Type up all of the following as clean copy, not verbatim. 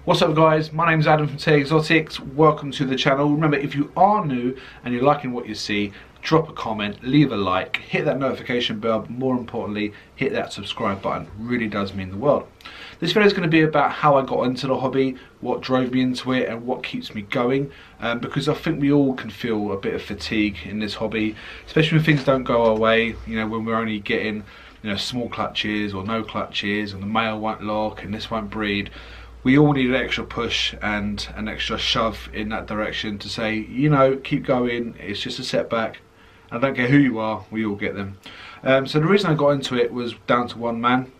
What's up guys, my name's Adam from Tea Exotics. Welcome to the channel. Remember, if you are new and you're liking what you see, drop a comment, leave a like, hit that notification bell, but more importantly hit that subscribe button. It really does mean the world. This video is going to be about how I got into the hobby, what drove me into it and what keeps me going, because I think we all can feel a bit of fatigue in this hobby, especially when things don't go our way. You know, when we're only getting small clutches or no clutches and the male won't lock and this won't breed. We all need an extra push and an extra shove in that direction to say, keep going, it's just a setback. I don't care who you are, we all get them. So the reason I got into it was down to one man,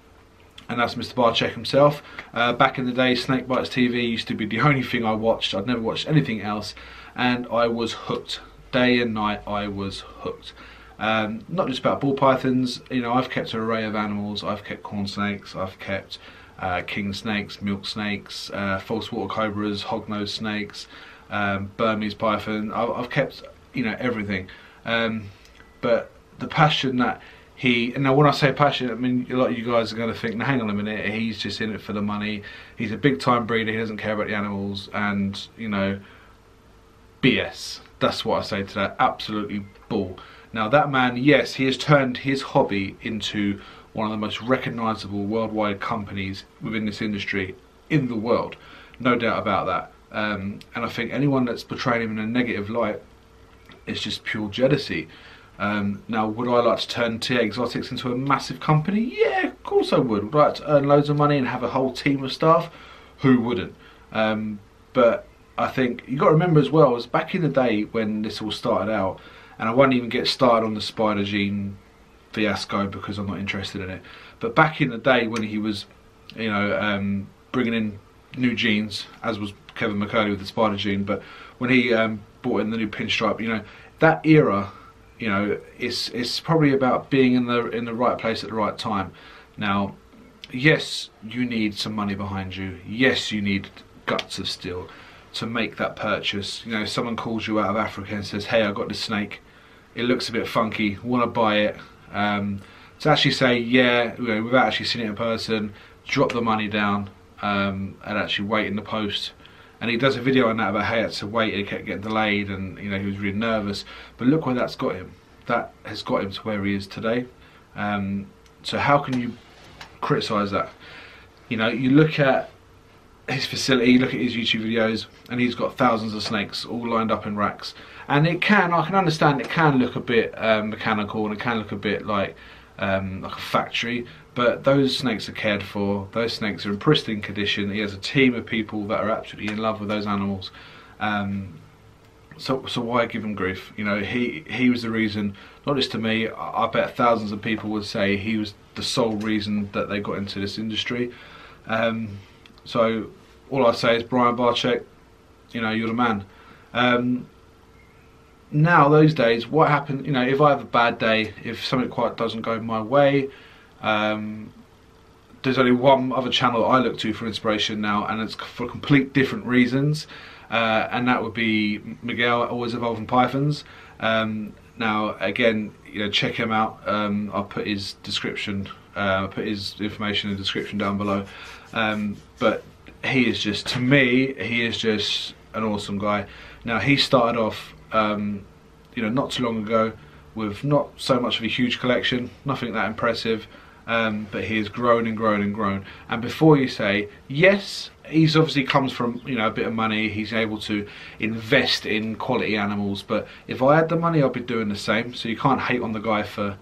and that's Mr. Barczyk himself. Back in the day, Snake Bites TV used to be the only thing I watched. I'd never watched anything else, and I was hooked. Day and night, I was hooked. Not just about ball pythons, I've kept an array of animals. I've kept corn snakes, I've kept king snakes, milk snakes, false water cobras, hognose snakes, Burmese python. I've kept everything, but the passion that and now when I say passion, I mean a lot of you guys are going to think, now hang on a minute, he's just in it for the money, he's a big time breeder, he doesn't care about the animals, and BS. That's what I say to that, absolutely bull. Now that man, yes, he has turned his hobby into one of the most recognisable worldwide companies within this industry in the world, no doubt about that. And I think anyone that's portraying him in a negative light is just pure jealousy. Now, would I like to turn TA Exotics into a massive company? Yeah, of course I would. Would I like to earn loads of money and have a whole team of staff? Who wouldn't? But I think you've got to remember as well, as back in the day when this all started out, and I won't even get started on the spider gene fiasco because I'm not interested in it, but back in the day when he was bringing in new genes, as was Kevin McCurdy with the spider gene, but when he brought in the new pinstripe, that era, it's probably about being in the right place at the right time. Now, yes, you need some money behind you, yes, you need guts of steel to make that purchase. Someone calls you out of Africa and says, hey, I got this snake, it looks a bit funky, want to buy it. To actually say yeah, without actually seeing it in person, drop the money down, and actually wait in the post. And he does a video on that about how he had to wait, and it kept getting delayed, and he was really nervous. But look where that's got him. That has got him to where he is today. So how can you criticise that? You look at his facility, you look at his YouTube videos, and he's got thousands of snakes all lined up in racks. And I can understand it can look a bit mechanical, and it can look a bit like a factory, but those snakes are cared for, those snakes are in pristine condition. He has a team of people that are absolutely in love with those animals. So why give him grief? He was the reason, not just to me, I bet thousands of people would say he was the sole reason that they got into this industry. So all I say is, Brian Barczyk, you're the man. Now those days, what happened, if I have a bad day, if something quite doesn't go my way, there's only one other channel that I look to for inspiration now, and it's for complete different reasons, and that would be Miguel, Always Evolving Pythons. Now again, check him out. I'll put his description, I'll put his information in the description down below. But he is just, to me, he is just an awesome guy. Now he started off not too long ago with not so much of a huge collection, nothing that impressive, but he has grown and grown and grown. And before you say, yes, he's obviously comes from a bit of money, he's able to invest in quality animals, but if I had the money I'd be doing the same. So you can't hate on the guy for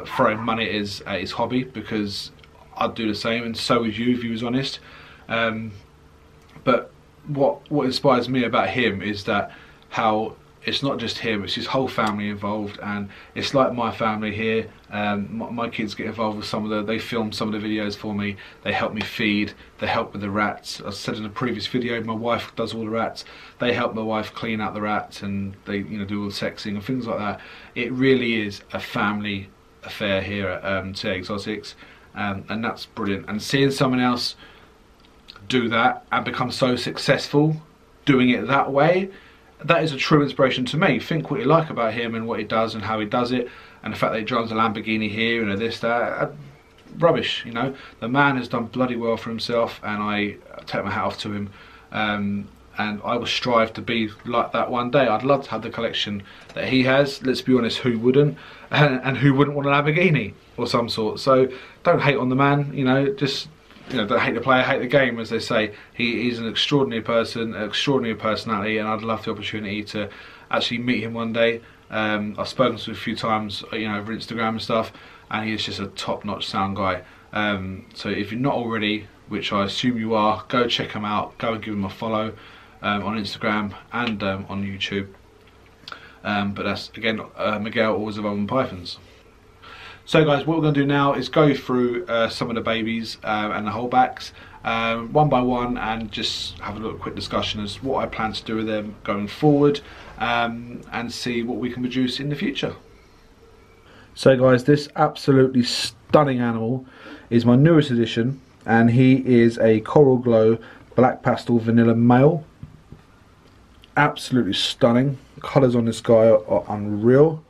throwing money at his hobby, because I'd do the same, and so would you if he was honest. But what inspires me about him is that how it's not just him, it's his whole family involved, and it's like my family here. My kids get involved with they film some of the videos for me, they help me feed, they help with the rats. I said in a previous video, my wife does all the rats, they help my wife clean out the rats, and they do all the sexing and things like that. It really is a family affair here at TA Exotics, and that's brilliant. And seeing someone else do that and become so successful doing it that way, that is a true inspiration to me. Think what you like about him and what he does and how he does it, and the fact that he drives a Lamborghini here and this, that. rubbish. You know, the man has done bloody well for himself, and I take my hat off to him. And I will strive to be like that one day. I'd love to have the collection that he has. Let's be honest, who wouldn't? And who wouldn't want a Lamborghini or some sort? So don't hate on the man, you know, just, you know, don't hate the player, hate the game, as they say. He's an extraordinary person, an extraordinary personality, and I'd love the opportunity to actually meet him one day. I've spoken to him a few times, you know, over Instagram and stuff, and he's just a top-notch sound guy. So if you're not already, which I assume you are, go check him out, go and give him a follow. On Instagram and on YouTube, but that's again Miguel, always of Oven Pythons. So guys, what we're going to do now is go through some of the babies and the holdbacks one by one, and just have a little quick discussion as what I plan to do with them going forward, and see what we can produce in the future. So guys, this absolutely stunning animal is my newest addition, and he is a Coral Glow Black Pastel Vanilla male. Absolutely stunning. Colours on this guy are unreal.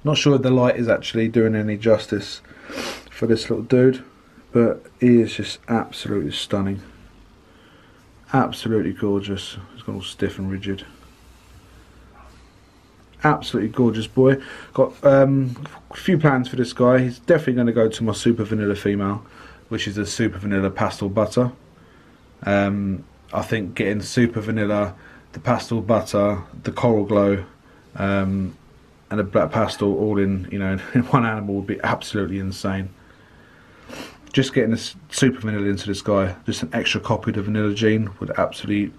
Not sure if the light is actually doing any justice for this little dude, but he is just absolutely stunning. Absolutely gorgeous. He's gone all stiff and rigid. Absolutely gorgeous boy. Got a few plans for this guy. He's definitely going to go to my Super Vanilla female, which is a Super Vanilla Pastel Butter. I think getting Super Vanilla, the Pastel Butter, the Coral Glow, and the Black Pastel all in, you know, in one animal would be absolutely insane. Just getting this Super Vanilla into this guy, just an extra copy of the Vanilla gene would absolutely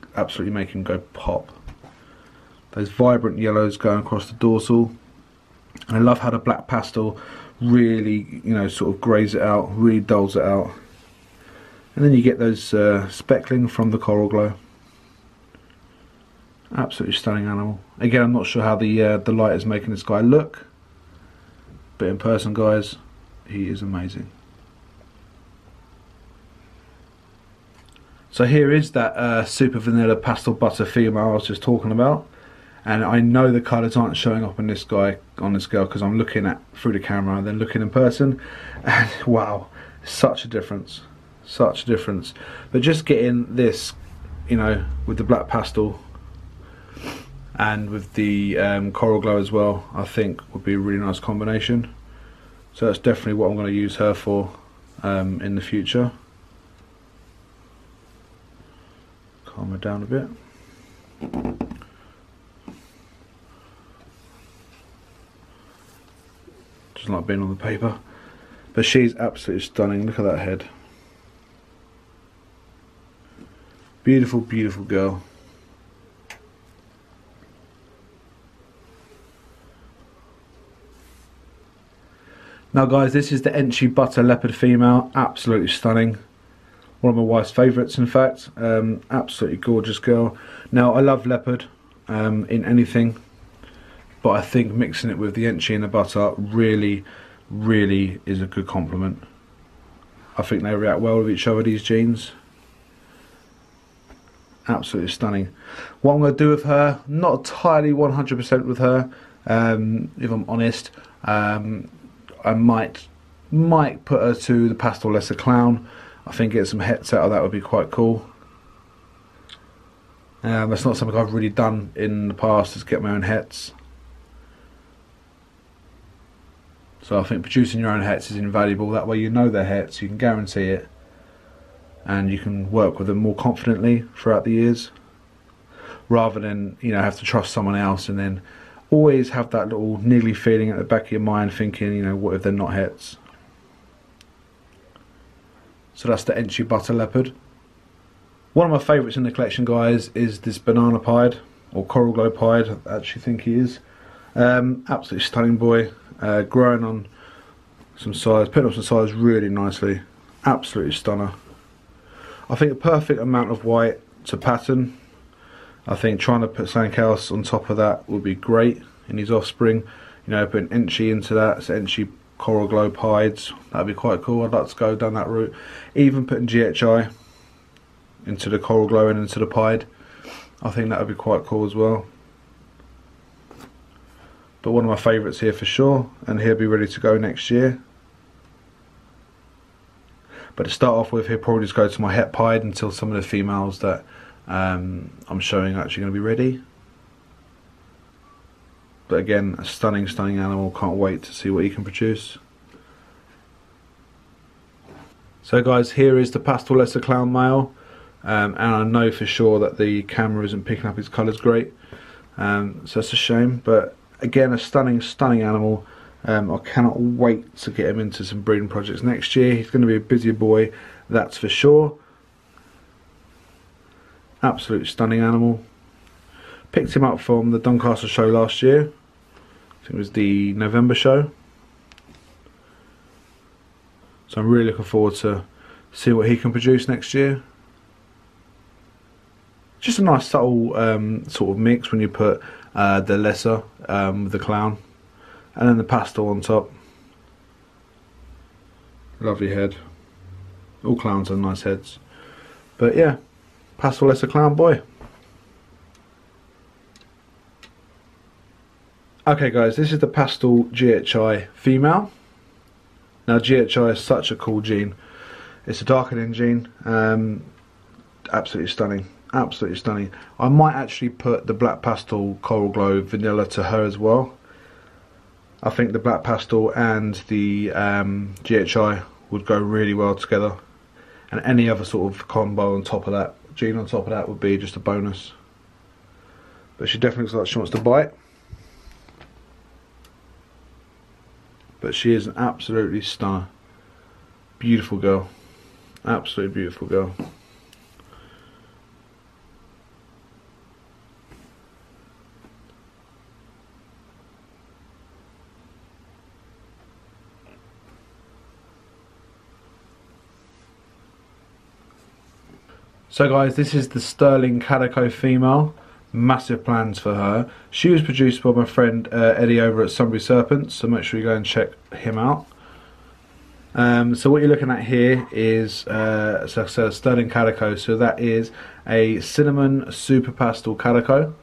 make him go pop. Those vibrant yellows going across the dorsal, and I love how the Black Pastel really, you know, sort of greys it out, really dulls it out. And then you get those speckling from the Coral Glow. Absolutely stunning animal. Again, I'm not sure how the light is making this guy look, but in person, guys, he is amazing. So here is that Super Vanilla Pastel Butter female I was just talking about, and I know the colours aren't showing up on this guy, on this girl, because I'm looking at through the camera and then looking in person, and wow, such a difference. Such a difference. But just getting this, you know, with the Black Pastel and with the Coral Glow as well, I think would be a really nice combination. So that's definitely what I'm going to use her for in the future. Calm her down a bit. Doesn't like being on the paper. But she's absolutely stunning. Look at that head. Beautiful, beautiful girl. Now guys, this is the Enchi Butter Leopard female. Absolutely stunning. One of my wife's favourites, in fact. Absolutely gorgeous girl. Now I love leopard in anything, but I think mixing it with the Enchi and the butter really is a good compliment. I think they react well with each other, these genes. Absolutely stunning. What I'm going to do with her, not entirely 100% with her, if I'm honest. I might put her to the Pastel Lesser Clown. I think get some hets out of that would be quite cool. That's not something I've really done in the past, is get my own hets. So I think producing your own hets is invaluable. That way you know their hets, you can guarantee it, and you can work with them more confidently throughout the years, rather than, you know, have to trust someone else and then always have that little niggly feeling at the back of your mind thinking, you know, what if they're not hets. So that's the Enchi Butter Leopard. One of my favourites in the collection, guys, is this Banana Pied, or Coral Glow Pied, I actually think he is. Absolutely stunning boy, growing on some size, putting up some size really nicely. Absolutely stunner. I think a perfect amount of white to pattern. I think trying to put something else on top of that would be great in his offspring. You know, putting Enchi into that, so Enchi Coral Glow Pieds, that'd be quite cool. I'd like to go down that route. Even putting GHI into the Coral Glow and into the Pied, I think that would be quite cool as well. but one of my favourites here for sure, and he'll be ready to go next year. But to start off with, he'll probably just go to my het pied until some of the females that I'm showing are actually going to be ready. But again, a stunning, stunning animal. Can't wait to see what he can produce. So guys, here is the pastel lesser clown male, and I know for sure that the camera isn't picking up his colours great, so it's a shame. But again, a stunning, stunning animal. I cannot wait to get him into some breeding projects next year. He's going to be a busy boy, that's for sure. Absolute stunning animal. Picked him up from the Doncaster show last year. I think it was the November show. So I'm really looking forward to see what he can produce next year. Just a nice subtle sort of mix when you put the lesser with the clown. And then the pastel on top. Lovely head. All clowns have nice heads. But yeah, pastel lesser clown boy. Okay guys, this is the pastel GHI female. Now GHI is such a cool gene. It's a darkening gene. Absolutely stunning. Absolutely stunning. I might actually put the black pastel coral glow vanilla to her as well. I think the black pastel and the GHI would go really well together, and any other sort of combo on top of that, gene on top of that, would be just a bonus. But she definitely looks like she wants to bite. But she is an absolutely stunner. Beautiful girl. Absolutely beautiful girl. So guys, this is the sterling calico female. Massive plans for her. She was produced by my friend Eddie over at Sunbury Serpents, so make sure you go and check him out. So what you're looking at here is so sterling calico. So that is a cinnamon super pastel calico.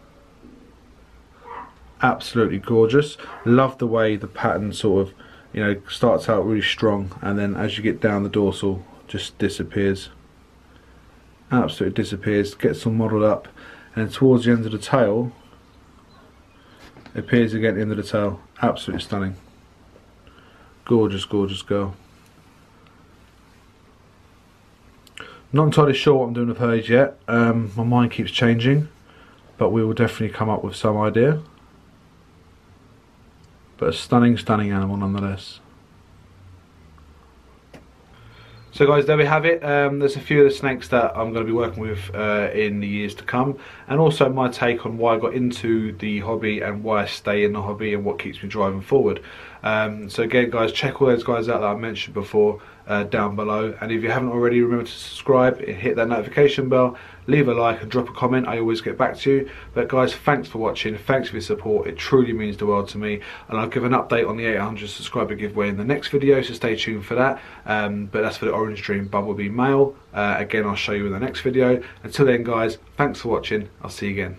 Absolutely gorgeous. Love the way the pattern sort of, you know, starts out really strong, and then as you get down the dorsal, just disappears. Absolutely disappears. Gets all modelled up, and towards the end of the tail, it appears again at the end of the tail. Absolutely stunning. Gorgeous, gorgeous girl. Not entirely sure what I'm doing with hers yet. My mind keeps changing, but we will definitely come up with some idea. But a stunning, stunning animal nonetheless. So guys, there we have it. There's a few of the snakes that I'm going to be working with in the years to come, and also my take on why I got into the hobby and why I stay in the hobby and what keeps me driving forward. So again guys, check all those guys out that I mentioned before down below, and if you haven't already, remember to subscribe, hit that notification bell, leave a like and drop a comment. I always get back to you. But guys, thanks for watching, thanks for your support, it truly means the world to me, and I'll give an update on the 800 subscriber giveaway in the next video, so stay tuned for that. But that's for the Orange Dream Bumblebee male. Again, I'll show you in the next video. Until then guys, thanks for watching, I'll see you again.